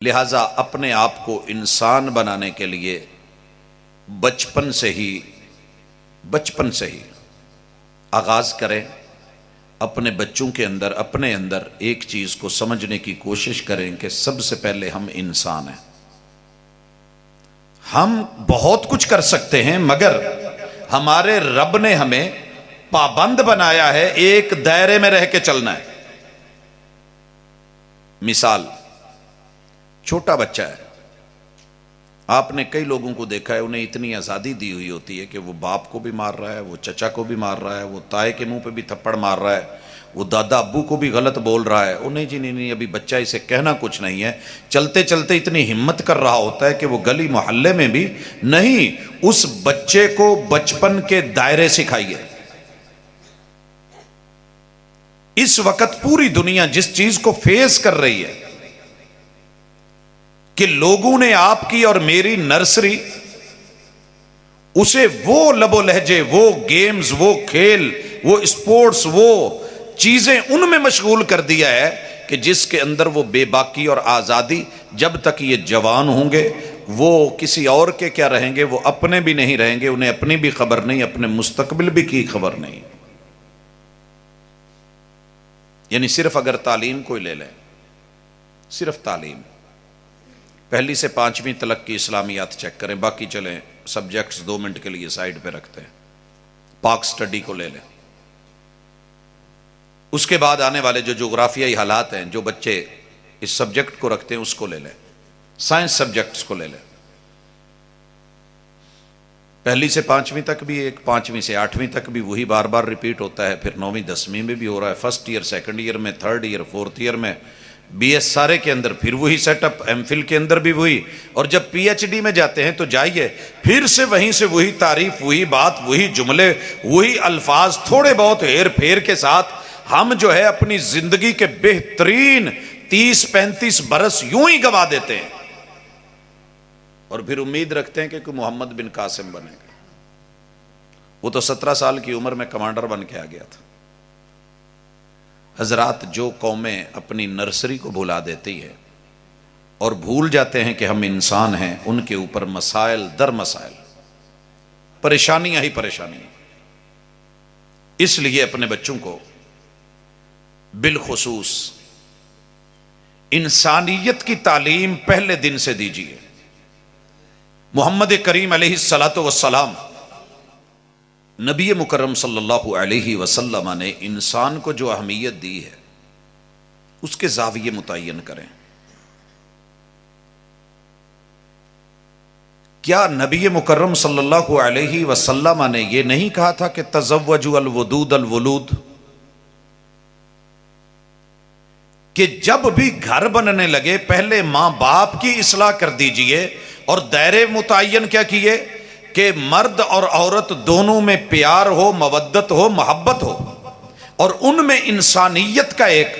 لہذا اپنے آپ کو انسان بنانے کے لیے بچپن سے ہی آغاز کریں. اپنے بچوں کے اندر اپنے اندر ایک چیز کو سمجھنے کی کوشش کریں کہ سب سے پہلے ہم انسان ہیں. ہم بہت کچھ کر سکتے ہیں مگر ہمارے رب نے ہمیں پابند بنایا ہے، ایک دائرے میں رہ کے چلنا ہے. مثال، چھوٹا بچہ ہے، آپ نے کئی لوگوں کو دیکھا ہے انہیں اتنی آزادی دی ہوئی ہوتی ہے کہ وہ باپ کو بھی مار رہا ہے، وہ چچا کو بھی مار رہا ہے، وہ تائے کے منہ پہ بھی تھپڑ مار رہا ہے، وہ دادا ابو کو بھی غلط بول رہا ہے. انہیں جی نہیں ابھی بچہ اسے کہنا کچھ نہیں ہے. چلتے چلتے اتنی ہمت کر رہا ہوتا ہے کہ وہ گلی محلے میں بھی نہیں. اس بچے کو بچپن کے دائرے سکھائیے. اس وقت پوری دنیا جس چیز کو فیس کر رہی ہے کہ لوگوں نے آپ کی اور میری نرسری اسے وہ لب و لہجے، وہ گیمز، وہ کھیل، وہ اسپورٹس، وہ چیزیں ان میں مشغول کر دیا ہے کہ جس کے اندر وہ بے باکی اور آزادی، جب تک یہ جوان ہوں گے وہ کسی اور کے کیا رہیں گے، وہ اپنے بھی نہیں رہیں گے، انہیں اپنی بھی خبر نہیں، اپنے مستقبل بھی کی خبر نہیں. یعنی صرف اگر تعلیم کوئی لے لیں، صرف تعلیم، پہلی سے پانچویں تلک کی اسلامیات چیک کریں، باقی چلیں سبجیکٹس 2 منٹ کے لیے سائیڈ پہ رکھتے ہیں. پاک سٹڈی کو لے لیں، اس کے بعد آنے والے جو جغرافیائی حالات ہیں، جو بچے اس سبجیکٹ کو رکھتے ہیں اس کو لے لیں. سائنس سبجیکٹس کو لے لیں، پہلی سے پانچویں تک بھی ایک، پانچویں سے آٹھویں تک بھی وہی بار بار ریپیٹ ہوتا ہے، پھر 9ویں 10ویں میں بھی ہو رہا ہے، فرسٹ ایئر، سیکنڈ ایئر میں، تھرڈ ایئر، فورتھ ایئر میں، بی ایس سارے کے اندر پھر وہی سیٹ اپ، ایم فل کے اندر بھی وہی، اور جب پی ایچ ڈی میں جاتے ہیں تو جائیے پھر سے وہیں سے وہی تعریف، وہی بات، وہی جملے، وہی الفاظ، تھوڑے بہت ہیر پھیر کے ساتھ ہم جو ہے اپنی زندگی کے بہترین 30-35 برس یوں ہی گوا دیتے ہیں، اور پھر امید رکھتے ہیں کہ کوئی محمد بن قاسم بنے گا. وہ تو 17 سال کی عمر میں کمانڈر بن کے آ گیا تھا. حضرات، جو قومیں اپنی نرسری کو بھلا دیتی ہے اور بھول جاتے ہیں کہ ہم انسان ہیں، ان کے اوپر مسائل در مسائل، پریشانیاں ہی پریشانیاں. اس لیے اپنے بچوں کو بالخصوص انسانیت کی تعلیم پہلے دن سے دیجیے. محمد کریم علیہ الصلوۃ والسلام، نبی مکرم صلی اللہ علیہ وسلم نے انسان کو جو اہمیت دی ہے اس کے زاویے متعین کریں. کیا نبی مکرم صلی اللہ علیہ وسلم نے یہ نہیں کہا تھا کہ تزوجوا الودود الولود، کہ جب بھی گھر بننے لگے پہلے ماں باپ کی اصلاح کر دیجئے، اور دائرے متعین کیا کیے کہ مرد اور عورت دونوں میں پیار ہو، مودت ہو، محبت ہو، اور ان میں انسانیت کا ایک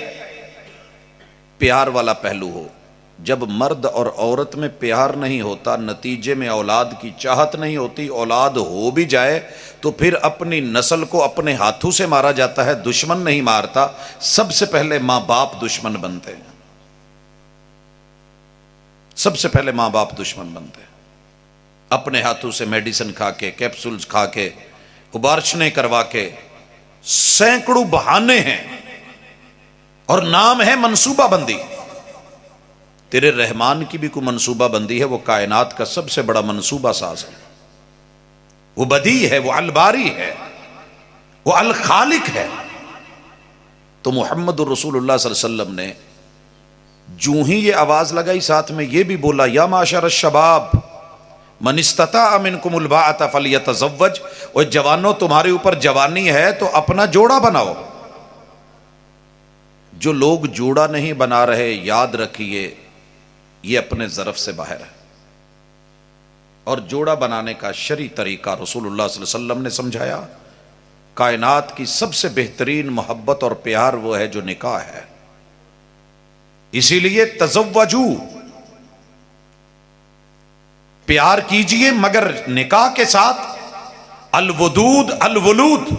پیار والا پہلو ہو. جب مرد اور عورت میں پیار نہیں ہوتا، نتیجے میں اولاد کی چاہت نہیں ہوتی، اولاد ہو بھی جائے تو پھر اپنی نسل کو اپنے ہاتھوں سے مارا جاتا ہے، دشمن نہیں مارتا. سب سے پہلے ماں باپ دشمن بنتے ہیں، سب سے پہلے ماں باپ دشمن بنتے ہیں. اپنے ہاتھوں سے میڈیسن کھا کے، کیپسولز کھا کے، ابارشنے کروا کے، سینکڑوں بہانے ہیں اور نام ہے منصوبہ بندی. تیرے رحمان کی بھی کوئی منصوبہ بندی ہے، وہ کائنات کا سب سے بڑا منصوبہ ساز ہے، وہ بدیع ہے، وہ الباری ہے، وہ الخالق ہے. تو محمد الرسول اللہ صلی اللہ علیہ وسلم نے جو ہی یہ آواز لگائی ساتھ میں یہ بھی بولا، یا معاشر الشباب من استطاع منکم الباءۃ فلیتزوج، اور جوانوں تمہارے اوپر جوانی ہے تو اپنا جوڑا بناؤ. جو لوگ جوڑا نہیں بنا رہے، یاد رکھیے یہ اپنے ظرف سے باہر ہے. اور جوڑا بنانے کا شرعی طریقہ رسول اللہ صلی اللہ علیہ وسلم نے سمجھایا. کائنات کی سب سے بہترین محبت اور پیار وہ ہے جو نکاح ہے. اسی لیے تزوجو، پیار کیجئے مگر نکاح کے ساتھ. الودود الولود،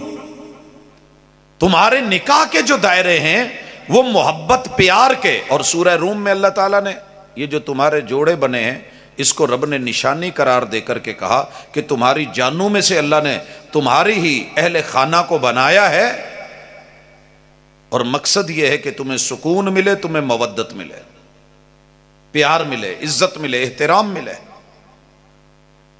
تمہارے نکاح کے جو دائرے ہیں وہ محبت پیار کے. اور سورہ روم میں اللہ تعالیٰ نے یہ جو تمہارے جوڑے بنے ہیں اس کو رب نے نشانی قرار دے کر کے کہا کہ تمہاری جانوں میں سے اللہ نے تمہاری ہی اہل خانہ کو بنایا ہے، اور مقصد یہ ہے کہ تمہیں سکون ملے، تمہیں مودت ملے، پیار ملے، عزت ملے، احترام ملے۔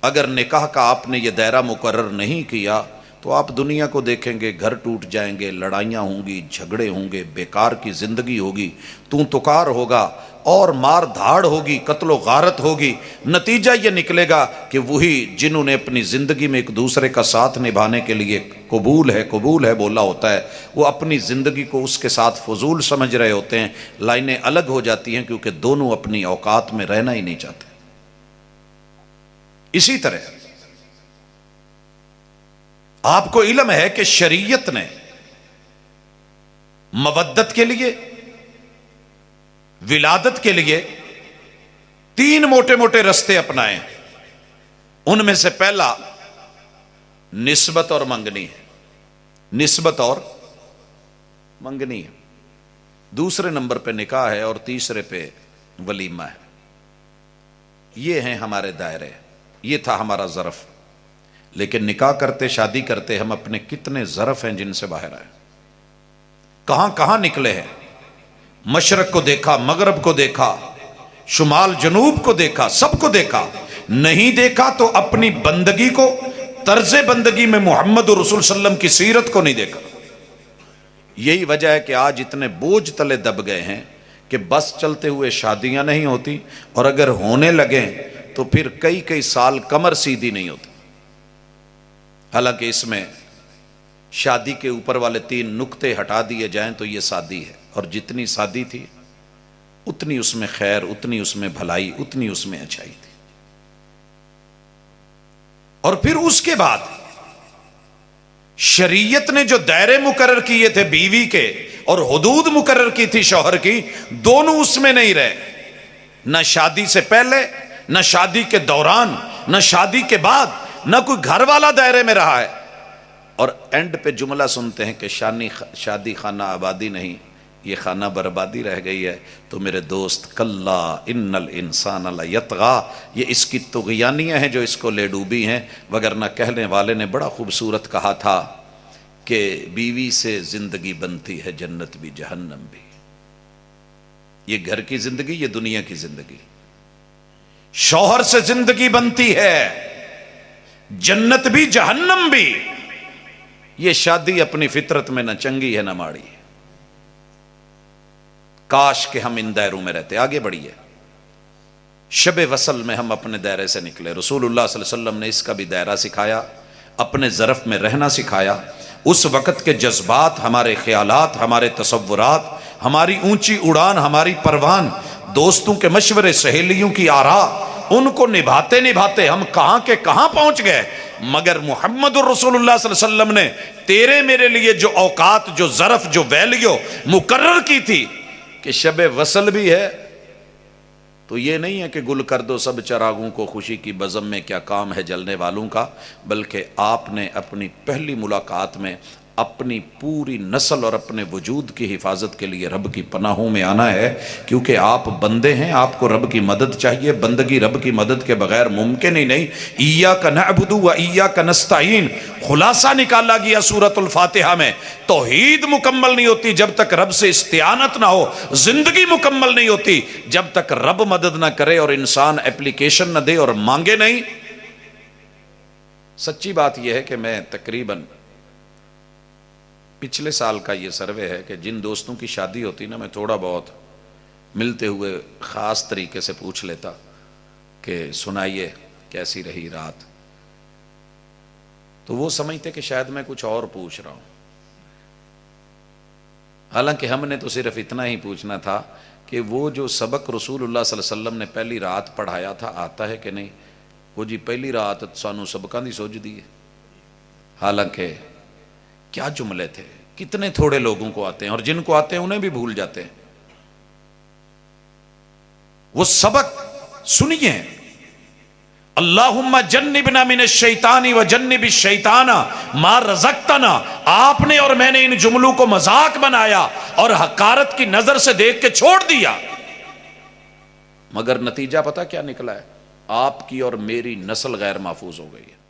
اگر نکاح کا آپ نے یہ دائرہ مقرر نہیں کیا تو آپ دنیا کو دیکھیں گے، گھر ٹوٹ جائیں گے، لڑائیاں ہوں گی، جھگڑے ہوں گے، بیکار کی زندگی ہوگی، تو تکار ہوگا اور مار دھاڑ ہوگی، قتل و غارت ہوگی۔ نتیجہ یہ نکلے گا کہ وہی جنہوں نے اپنی زندگی میں ایک دوسرے کا ساتھ نبھانے کے لیے قبول ہے بولا ہوتا ہے، وہ اپنی زندگی کو اس کے ساتھ فضول سمجھ رہے ہوتے ہیں، لائنیں الگ ہو جاتی ہیں کیونکہ دونوں اپنی اوقات میں رہنا ہی نہیں چاہتے۔ اسی طرح آپ کو علم ہے کہ شریعت نے مودت کے لیے، ولادت کے لیے 3 موٹے موٹے رستے اپنائے ہیں۔ ان میں سے پہلا نسبت اور منگنی ہے، نسبت اور منگنی ہے، دوسرے نمبر پہ نکاح ہے، اور تیسرے پہ ولیمہ ہے۔ یہ ہیں ہمارے دائرے، یہ تھا ہمارا ظرف۔ لیکن نکاح کرتے، شادی کرتے، ہم اپنے کتنے ظرف ہیں جن سے باہر آئے، کہاں کہاں نکلے ہیں۔ مشرق کو دیکھا، مغرب کو دیکھا، شمال جنوب کو دیکھا، سب کو دیکھا۔ نہیں دیکھا تو اپنی بندگی کو، طرز بندگی میں محمد رسول صلی اللہ علیہ وسلم کی سیرت کو نہیں دیکھا۔ یہی وجہ ہے کہ آج اتنے بوجھ تلے دب گئے ہیں کہ بس چلتے ہوئے شادیاں نہیں ہوتی، اور اگر ہونے لگیں تو پھر کئی کئی سال کمر سیدھی نہیں ہوتی۔ حالانکہ اس میں شادی کے اوپر والے 3 نقطے ہٹا دیے جائیں تو یہ سادی ہے، اور جتنی سادی تھی اتنی اس میں خیر، اتنی اس میں بھلائی، اتنی اس میں اچھائی تھی۔ اور پھر اس کے بعد شریعت نے جو دائرے مقرر کیے تھے بیوی کے اور حدود مقرر کی تھی شوہر کی، دونوں اس میں نہیں رہے، نہ شادی سے پہلے، نہ شادی کے دوران، نہ شادی کے بعد، نہ کوئی گھر والا دائرے میں رہا ہے۔ اور اینڈ پہ جملہ سنتے ہیں کہ شادی خانہ آبادی نہیں، یہ خانہ بربادی رہ گئی ہے۔ تو میرے دوست، کلا ان الانسان لیطغی، یہ اس کی طغیانیاں ہیں جو اس کو لے ڈوبی ہیں، وگرنہ کہنے والے نے بڑا خوبصورت کہا تھا کہ بیوی سے زندگی بنتی ہے جنت بھی جہنم بھی۔ یہ گھر کی زندگی، یہ دنیا کی زندگی۔ شوہر سے زندگی بنتی ہے جنت بھی جہنم بھی۔ یہ شادی اپنی فطرت میں نہ چنگی ہے نہ ماڑی ہے۔ کاش کہ ہم ان دائروں میں رہتے۔ آگے بڑھیے، شب وصل میں ہم اپنے دائرے سے نکلے۔ رسول اللہ صلی اللہ علیہ وسلم نے اس کا بھی دائرہ سکھایا، اپنے ظرف میں رہنا سکھایا۔ اس وقت کے جذبات، ہمارے خیالات، ہمارے تصورات، ہماری اونچی اڑان، ہماری پروان، دوستوں کے مشورے، سہیلیوں کی آراء، ان کو نبھاتے نبھاتے ہم کہاں کے کہاں پہنچ گئے۔ مگر محمد الرسول اللہ صلی اللہ علیہ وسلم نے تیرے میرے لیے جو اوقات، جو ظرف، جو ویلیو مقرر کی تھی کہ شب وصل بھی ہے، تو یہ نہیں ہے کہ گل کر دو سب چراغوں کو، خوشی کی بزم میں کیا کام ہے جلنے والوں کا، بلکہ آپ نے اپنی پہلی ملاقات میں اپنی پوری نسل اور اپنے وجود کی حفاظت کے لیے رب کی پناہوں میں آنا ہے، کیونکہ آپ بندے ہیں، آپ کو رب کی مدد چاہیے۔ بندگی رب کی مدد کے بغیر ممکن ہی نہیں۔ ایاک نعبد و ایاک نستعین، خلاصہ نکالا گیا سورۃ الفاتحہ میں۔ توحید مکمل نہیں ہوتی جب تک رب سے استعانت نہ ہو، زندگی مکمل نہیں ہوتی جب تک رب مدد نہ کرے اور انسان اپلیکیشن نہ دے اور مانگے نہیں۔ سچی بات یہ ہے کہ میں تقریباً پچھلے سال کا یہ سروے ہے کہ جن دوستوں کی شادی ہوتی نا، میں تھوڑا بہت ملتے ہوئے خاص طریقے سے پوچھ لیتا کہ سنائیے کیسی رہی رات، تو وہ سمجھتے کہ شاید میں کچھ اور پوچھ رہا ہوں۔ حالانکہ ہم نے تو صرف اتنا ہی پوچھنا تھا کہ وہ جو سبق رسول اللہ صلی اللہ علیہ وسلم نے پہلی رات پڑھایا تھا آتا ہے کہ نہیں۔ وہ جی پہلی رات سانو سبقاں دی سوج دی ہے، حالانکہ کیا جملے تھے، کتنے تھوڑے لوگوں کو آتے ہیں، اور جن کو آتے ہیں انہیں بھی بھول جاتے ہیں۔ وہ سبق سنیے، اللہم جنبنا من الشیطان وجنب الشیطان ما رزقتنا۔ آپ نے اور میں نے ان جملوں کو مذاق بنایا اور حقارت کی نظر سے دیکھ کے چھوڑ دیا۔ مگر نتیجہ پتہ کیا نکلا ہے؟ آپ کی اور میری نسل غیر محفوظ ہو گئی ہے۔